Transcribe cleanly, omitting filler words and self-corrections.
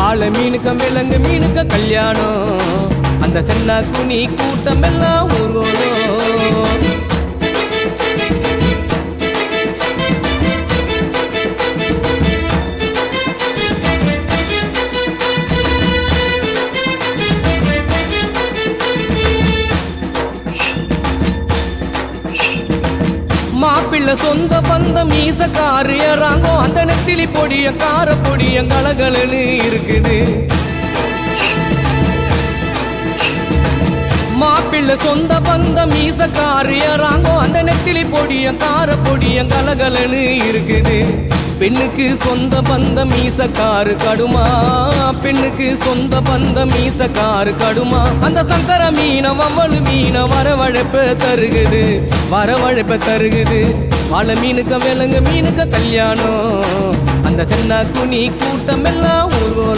வாழை மீனுக்க விலங்கு மீனுக்க கல்யாணம் அந்த சென்னா குனி கூட்டம் எல்லாம் ஊர்வலம் மாப்பிள்ள சொந்த பந்தம் மீசக்காரு ஏறாங்கோ அந்த நெத்திலி பொடிய கார பொடிய கலகலன்னு இருக்குது மாப்பிள்ள சொந்த பந்தம் மீசக்காரு ஏறாங்கோ அந்த நெத்திலி பொடிய கார பொடிய கலகலன்னு இருக்குது பெண்ணுக்கு சொந்த பந்தம் மீசக்காரு கடுமா பெண்ணுக்கு சொந்த பந்தம் மீசக்காரு கடுமா அந்த சங்கர மீன வவ்வளு மீன வரவழைப்ப தருகுது வாழை மீனுக்க விலங்கு மீனுக்க கல்யாணம் அந்த சென்னா குனி கூட்டம் எல்லாம் ஊர்வலம்